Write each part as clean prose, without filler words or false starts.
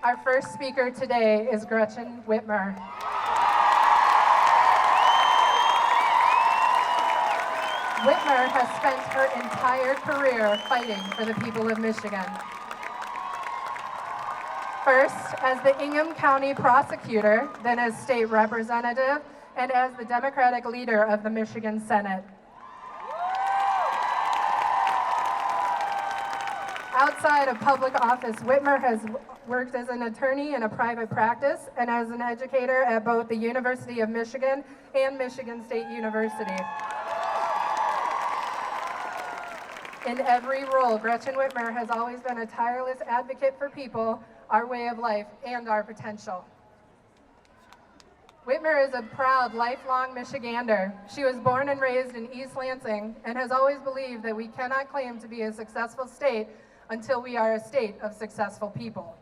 Our first speaker today is Gretchen Whitmer. Whitmer has spent her entire career fighting for the people of Michigan. First, as the Ingham County prosecutor, then as state representative, and as the Democratic leader of the Michigan Senate. Outside of public office, Whitmer has worked as an attorney in a private practice and as an educator at both the University of Michigan and Michigan State University. In every role, Gretchen Whitmer has always been a tireless advocate for people, our way of life, and our potential. Whitmer is a proud, lifelong Michigander. She was born and raised in East Lansing and has always believed that we cannot claim to be a successful state until we are a state of successful people.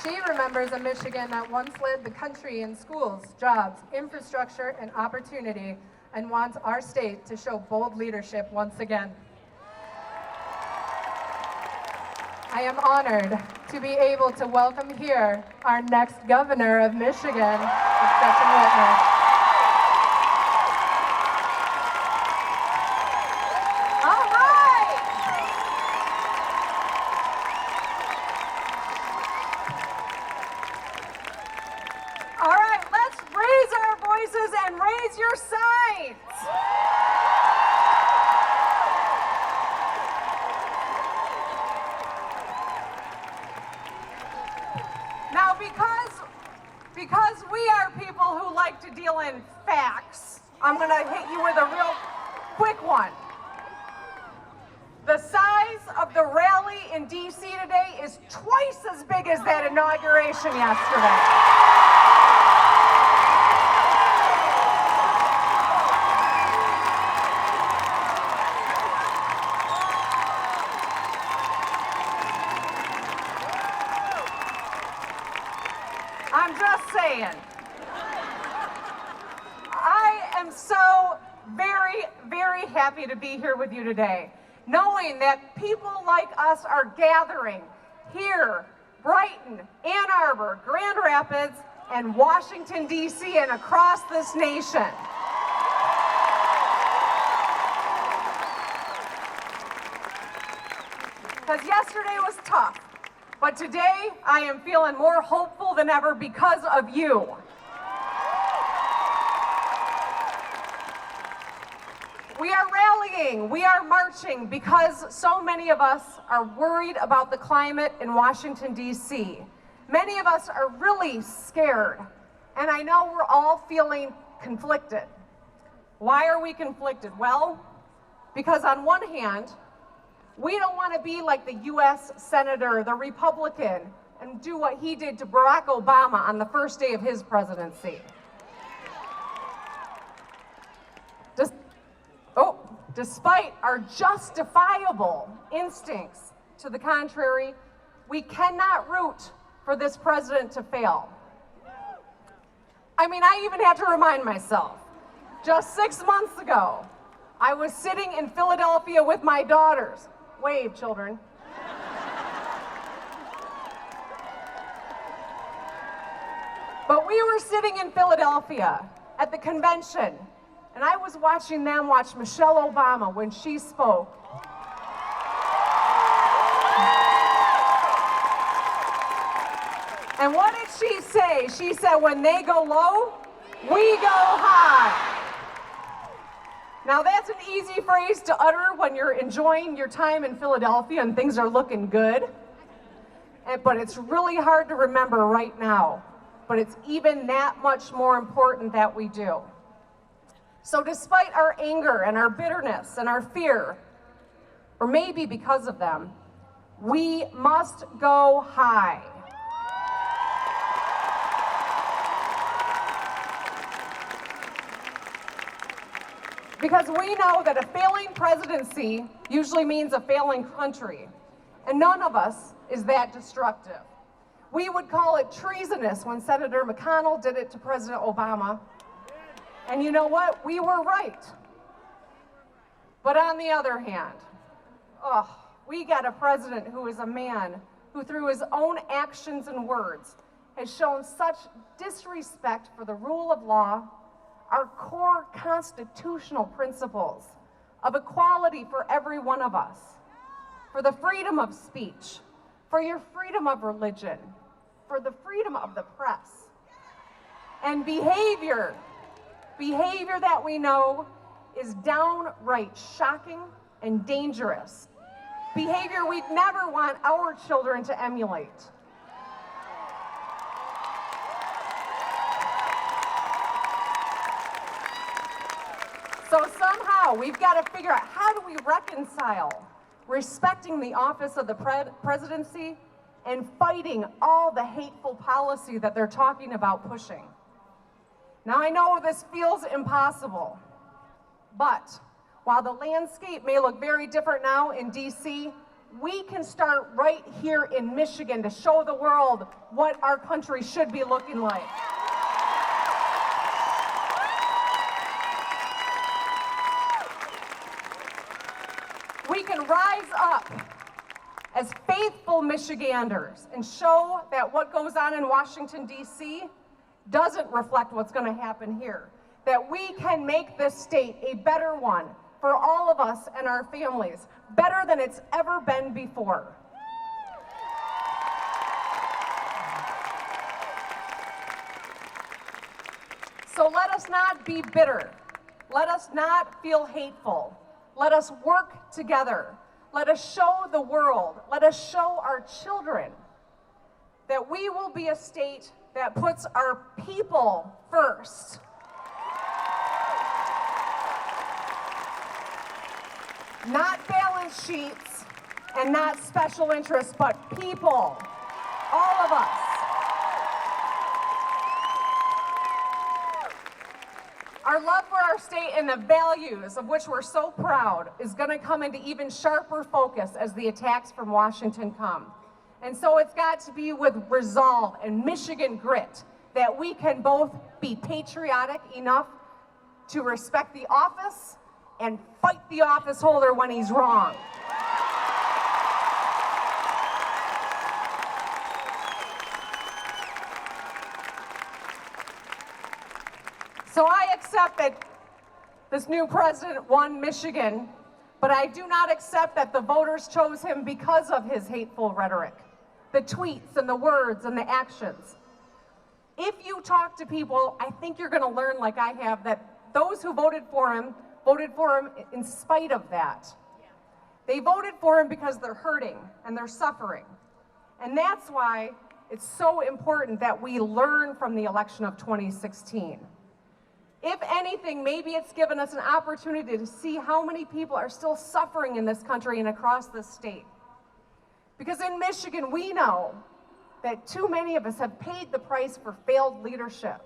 She remembers a Michigan that once led the country in schools, jobs, infrastructure, and opportunity, and wants our state to show bold leadership once again. I am honored to be able to welcome here our next governor of Michigan, Gretchen Whitmer. All right, let's raise our voices and raise your signs. Now, because we are people who like to deal in facts, I'm going to hit you with a real quick one. The size of the rally in D.C. today is twice as big as that inauguration yesterday. I'm just saying. I am so very, very happy to be here with you today, knowing that people like us are gathering here, Brighton, Ann Arbor, Grand Rapids, and Washington, D.C., and across this nation. Because yesterday was tough. But today, I am feeling more hopeful than ever because of you. We are rallying, we are marching because so many of us are worried about the climate in Washington, D.C. Many of us are really scared, and I know we're all feeling conflicted. Why are we conflicted? Well, because on one hand, we don't want to be like the U.S. Senator, the Republican, and do what he did to Barack Obama on the first day of his presidency. Despite our justifiable instincts to the contrary, we cannot root for this president to fail. I mean, I even had to remind myself. Just 6 months ago, I was sitting in Philadelphia with my daughters. Wave, children. But we were sitting in Philadelphia at the convention, and I was watching them watch Michelle Obama when she spoke. And what did she say? She said, when they go low, we go high. Now that's an easy phrase to utter when you're enjoying your time in Philadelphia and things are looking good. But it's really hard to remember right now. But it's even that much more important that we do. So despite our anger and our bitterness and our fear, or maybe because of them, we must go high. Because we know that a failing presidency usually means a failing country, and none of us is that destructive. We would call it treasonous when Senator McConnell did it to President Obama. And you know what? We were right. But on the other hand, we got a president who is a man who, through his own actions and words, has shown such disrespect for the rule of law, our core constitutional principles of equality for every one of us, for the freedom of speech, for your freedom of religion, for the freedom of the press, and behavior that we know is downright shocking and dangerous. Behavior we'd never want our children to emulate. So somehow we've got to figure out, how do we reconcile respecting the office of the presidency and fighting all the hateful policy that they're talking about pushing? Now, I know this feels impossible, but while the landscape may look very different now in DC, we can start right here in Michigan to show the world what our country should be looking like. We can rise up as faithful Michiganders and show that what goes on in Washington, D.C. doesn't reflect what's going to happen here. That we can make this state a better one for all of us and our families, better than it's ever been before. So let us not be bitter. Let us not feel hateful. Let us work together. Let us show the world, let us show our children that we will be a state that puts our people first. Not balance sheets and not special interests, but people, all of us. Our love for our state and the values of which we're so proud is going to come into even sharper focus as the attacks from Washington come. And so it's got to be with resolve and Michigan grit that we can both be patriotic enough to respect the office and fight the office holder when he's wrong. So I accept that this new president won Michigan, but I do not accept that the voters chose him because of his hateful rhetoric, the tweets and the words and the actions. If you talk to people, I think you're going to learn, like I have, that those who voted for him in spite of that. They voted for him because they're hurting and they're suffering. And that's why it's so important that we learn from the election of 2016. If anything, maybe it's given us an opportunity to see how many people are still suffering in this country and across this state. Because in Michigan, we know that too many of us have paid the price for failed leadership.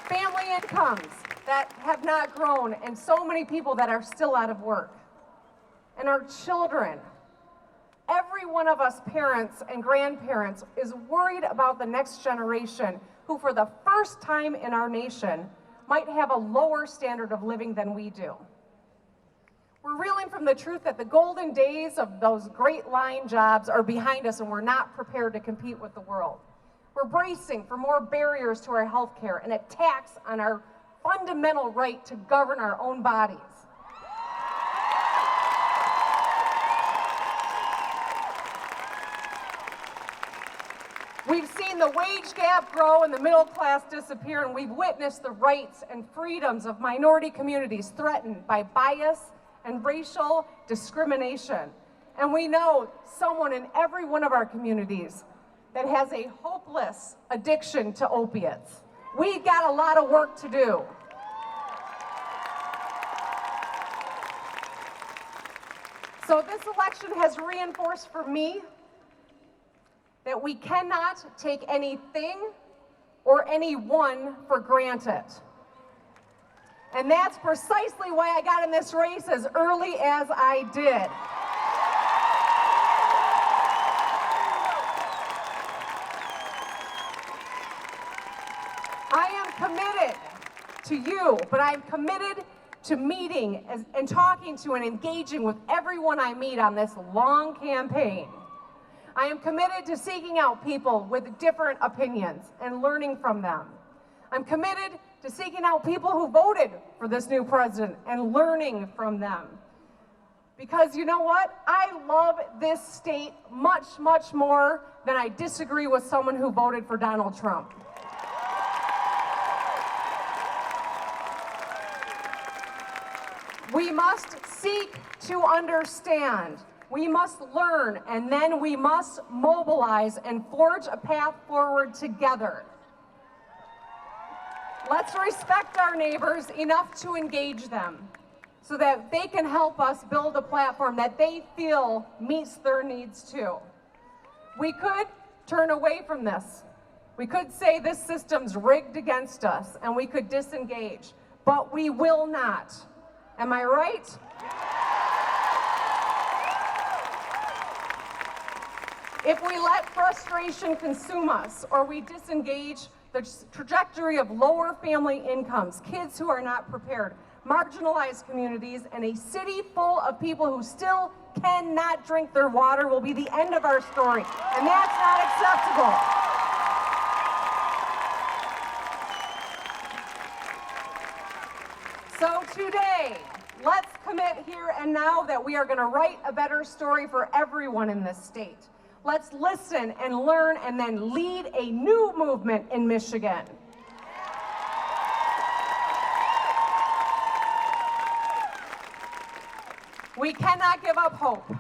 Family incomes that have not grown, and so many people that are still out of work. And our children. Every one of us parents and grandparents is worried about the next generation who, for the first time in our nation, might have a lower standard of living than we do. We're reeling from the truth that the golden days of those great line jobs are behind us and we're not prepared to compete with the world. We're bracing for more barriers to our health care and attacks on our fundamental right to govern our own bodies. We've seen the wage gap grow and the middle class disappear, and we've witnessed the rights and freedoms of minority communities threatened by bias and racial discrimination. And we know someone in every one of our communities that has a hopeless addiction to opiates. We've got a lot of work to do. So this election has reinforced for me that we cannot take anything or anyone for granted. And that's precisely why I got in this race as early as I did. I am committed to you, but I'm committed to meeting and talking to and engaging with everyone I meet on this long campaign. I am committed to seeking out people with different opinions and learning from them. I'm committed to seeking out people who voted for this new president and learning from them. Because you know what? I love this state much, much more than I disagree with someone who voted for Donald Trump. We must seek to understand. We must learn, and then we must mobilize and forge a path forward together. Let's respect our neighbors enough to engage them so that they can help us build a platform that they feel meets their needs too. We could turn away from this. We could say this system's rigged against us and we could disengage, but we will not. Am I right? If we let frustration consume us or we disengage the trajectory of lower family incomes, kids who are not prepared, marginalized communities, and a city full of people who still cannot drink their water will be the end of our story, and that's not acceptable. So today, let's commit here and now that we are going to write a better story for everyone in this state. Let's listen and learn and then lead a new movement in Michigan. We cannot give up hope.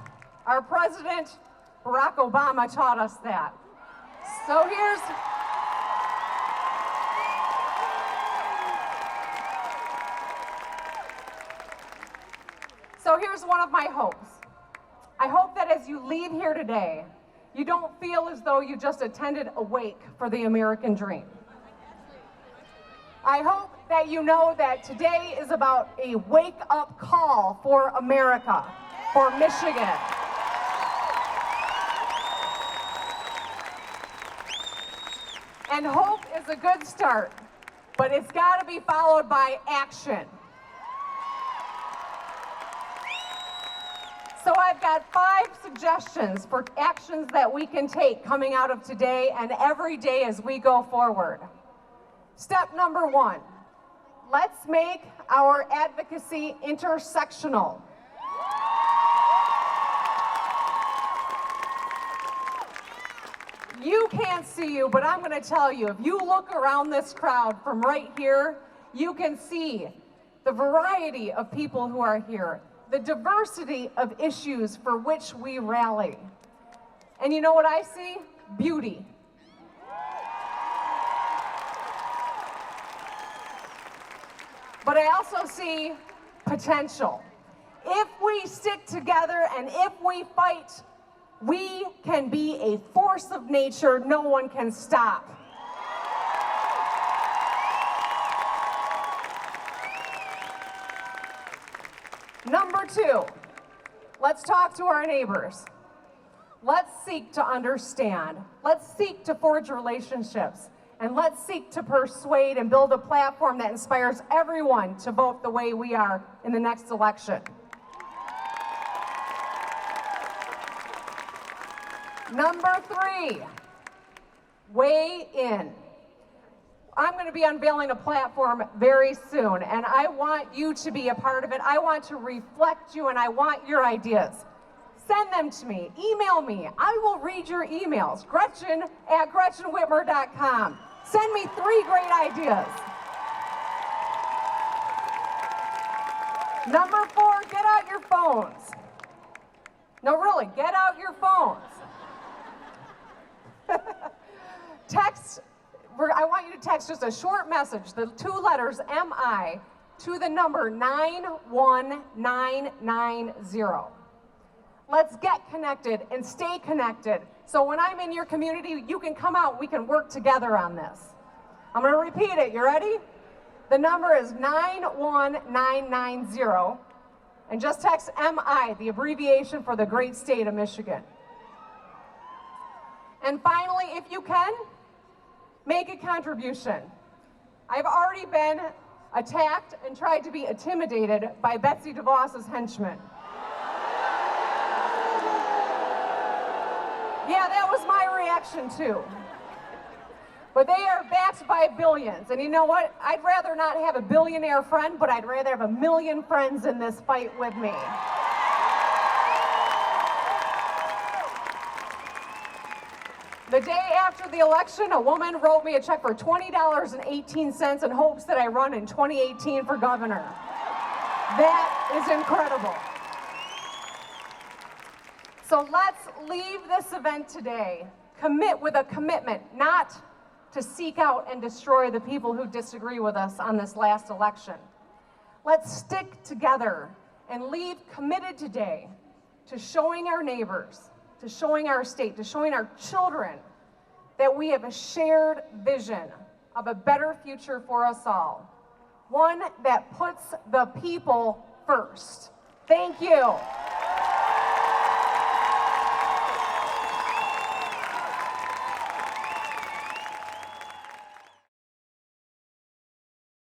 Our president, Barack Obama, taught us that. So here's one of my hopes. I hope that as you leave here today, you don't feel as though you just attended a wake for the American dream. I hope that you know that today is about a wake-up call for America, for Michigan. And hope is a good start, but it's got to be followed by action. So I've got 5 suggestions for actions that we can take coming out of today and every day as we go forward. Step number 1, let's make our advocacy intersectional. You can't see you, but I'm going to tell you, if you look around this crowd from right here, you can see the variety of people who are here, the diversity of issues for which we rally. And you know what I see? Beauty. But I also see potential. If we stick together and if we fight, we can be a force of nature no one can stop. Number 2, let's talk to our neighbors. Let's seek to understand. Let's seek to forge relationships. And let's seek to persuade and build a platform that inspires everyone to vote the way we are in the next election. Number 3, weigh in. I'm going to be unveiling a platform very soon, and I want you to be a part of it. I want to reflect you, and I want your ideas. Send them to me. Email me. I will read your emails. Gretchen@GretchenWhitmer.com. Send me 3 great ideas. Number 4, get out your phones. No, really, get out your phones. I want you to text just a short message, the 2 letters MI, to the number 91990. Let's get connected and stay connected. So when I'm in your community, you can come out, we can work together on this. I'm going to repeat it. You ready? The number is 91990, and just text MI, the abbreviation for the great state of Michigan. And finally, if you can, make a contribution. I've already been attacked and tried to be intimidated by Betsy DeVos's henchmen. Yeah, that was my reaction too. But they are backed by billions. And you know what? I'd rather not have a billionaire friend, but I'd rather have a million friends in this fight with me. The day after the election, a woman wrote me a check for $20.18 in hopes that I run in 2018 for governor. That is incredible. So let's leave this event today with a commitment not to seek out and destroy the people who disagree with us on this last election. Let's stick together and leave committed today to showing our neighbors, to showing our state, to showing our children that we have a shared vision of a better future for us all. One that puts the people first. Thank you.